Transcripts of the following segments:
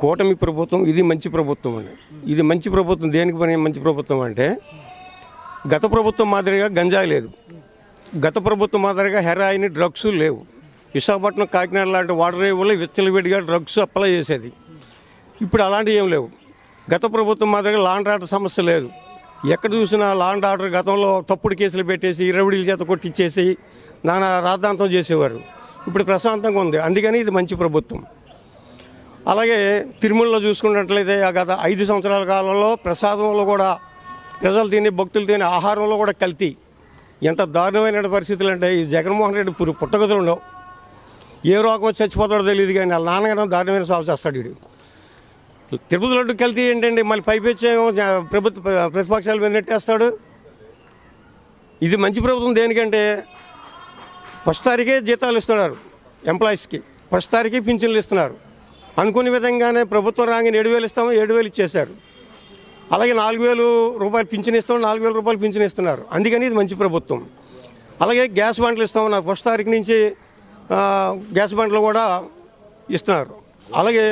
కూటమి ప్రభుత్వం ఇది మంచి ప్రభుత్వం అండి. ఇది మంచి ప్రభుత్వం దేనికి పని మంచి ప్రభుత్వం అంటే గత ప్రభుత్వం మాదిరిగా గంజాయి లేదు, గత ప్రభుత్వం మాదిరిగా హెరాయిన్ డ్రగ్స్ లేవు. విశాఖపట్నం కాకినాడ లాంటి వాటర్ రేవుల్లో విచ్చలవిడిగా డ్రగ్స్ అప్లై చేసేది. ఇప్పుడు అలాంటివి ఏం లేవు. గత ప్రభుత్వం మాదిరిగా లా అండ్ ఆర్డర్ సమస్య లేదు. ఎక్కడ చూసినా లా అండ్ ఆర్డర్ గతంలో తప్పుడు కేసులు పెట్టేసి రౌడీల చేత కొట్టించేసి నానా రాద్ధాంతం చేసేవారు. ఇప్పుడు ప్రశాంతంగా ఉంది. అందుకని ఇది మంచి ప్రభుత్వం. అలాగే తిరుమలలో చూసుకున్నట్లయితే గత 5 సంవత్సరాల కాలంలో ప్రసాదంలో కూడా ప్రజలు తినే భక్తులు తినే ఆహారంలో కూడా కల్తీ. ఎంత దారుణమైన పరిస్థితులు అంటే ఈ జగన్మోహన్ రెడ్డి పుట్టగదులు ఉండవు. ఏ రోగం చచ్చిపోతాడో తెలియదు కానీ వాళ్ళ నాన్నగారు దారుణమైన సాగు చేస్తాడు. వీడు తిరుపతి లడ్డు కల్తీ ఏంటండి, మళ్ళీ పైపెచ్చేమో ప్రతిపక్షాల మీద నెట్టేస్తాడు. ఇది మంచి ప్రభుత్వం దేనికంటే ఫస్ట్ తారీఖే జీతాలు ఇస్తున్నారు ఎంప్లాయీస్కి, ఫస్ట్ తారీఖే పింఛన్లు ఇస్తున్నారు. అనుకునే విధంగానే ప్రభుత్వం రాగానే 7,000 ఇస్తాము, 7,000 ఇచ్చేశారు. అలాగే 4,000 రూపాయలు పింఛన్ ఇస్తాం, 4,000 రూపాయలు పింఛన్ ఇస్తున్నారు. అందుకని ఇది మంచి ప్రభుత్వం. అలాగే గ్యాస్ బండ్లు ఇస్తామన్నారు, ఫస్ట్ తారీఖు నుంచి గ్యాస్ బండ్లు కూడా ఇస్తున్నారు. అలాగే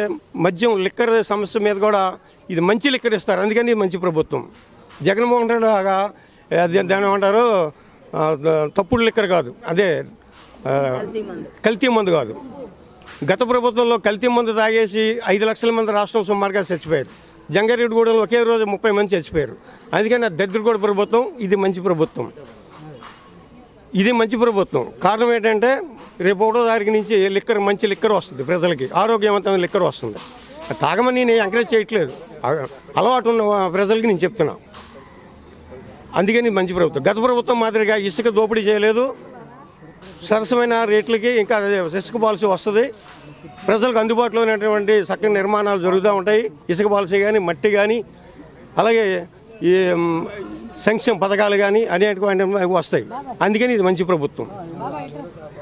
మద్యం లిక్కర్ సమస్య మీద కూడా ఇది మంచి లిక్కర్ ఇస్తారు. అందుకని ఇది మంచి ప్రభుత్వం. జగన్మోహన్ రెడ్డి లాగా దాని ఏమంటారు తప్పుడు లిక్కర్ కాదు, అదే కల్తీ మందు కాదు. గత ప్రభుత్వంలో కల్తీ మందు తాగేసి 5 లక్షల మంది రాష్ట్రం సుమారుగా చచ్చిపోయారు. జంగారెడ్డిగూడెంలో ఒకే రోజు 30 మంది చచ్చిపోయారు. అందుకని దరిద్రగూడ ప్రభుత్వం ఇది మంచి ప్రభుత్వం. ఇది మంచి ప్రభుత్వం. కారణం ఏంటంటే రేపు 1వ తారీఖు నుంచి లిక్కర్ మంచి లిక్కర్ వస్తుంది, ప్రజలకి ఆరోగ్యవంతమైన లిక్కర్ వస్తుంది. తాగమని నేను ఎంకరేజ్ చేయట్లేదు, అలవాటు ఉన్న ప్రజలకి నేను చెప్తున్నా. అందుకని మంచి ప్రభుత్వం. గత ప్రభుత్వం మాదిరిగా ఇసుక దోపిడీ చేయలేదు. సరసమైన రేట్లకి ఇంకా ఇసుక పాలసీ వస్తుంది. ప్రజలకు అందుబాటులో ఉన్నటువంటి చక్కని నిర్మాణాలు జరుగుతూ ఉంటాయి. ఇసుక పాలసీ కానీ, మట్టి కానీ, అలాగే ఈ సంక్షేమ పథకాలు కానీ అనేటువంటి వస్తాయి. అందుకని ఇది మంచి ప్రభుత్వం.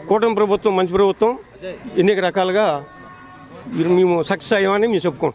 కూటమి ప్రభుత్వం మంచి ప్రభుత్వం. ఎన్ని రకాలుగా మేము సక్సెస్ అయ్యామని మేము చెప్పుకుంటాం.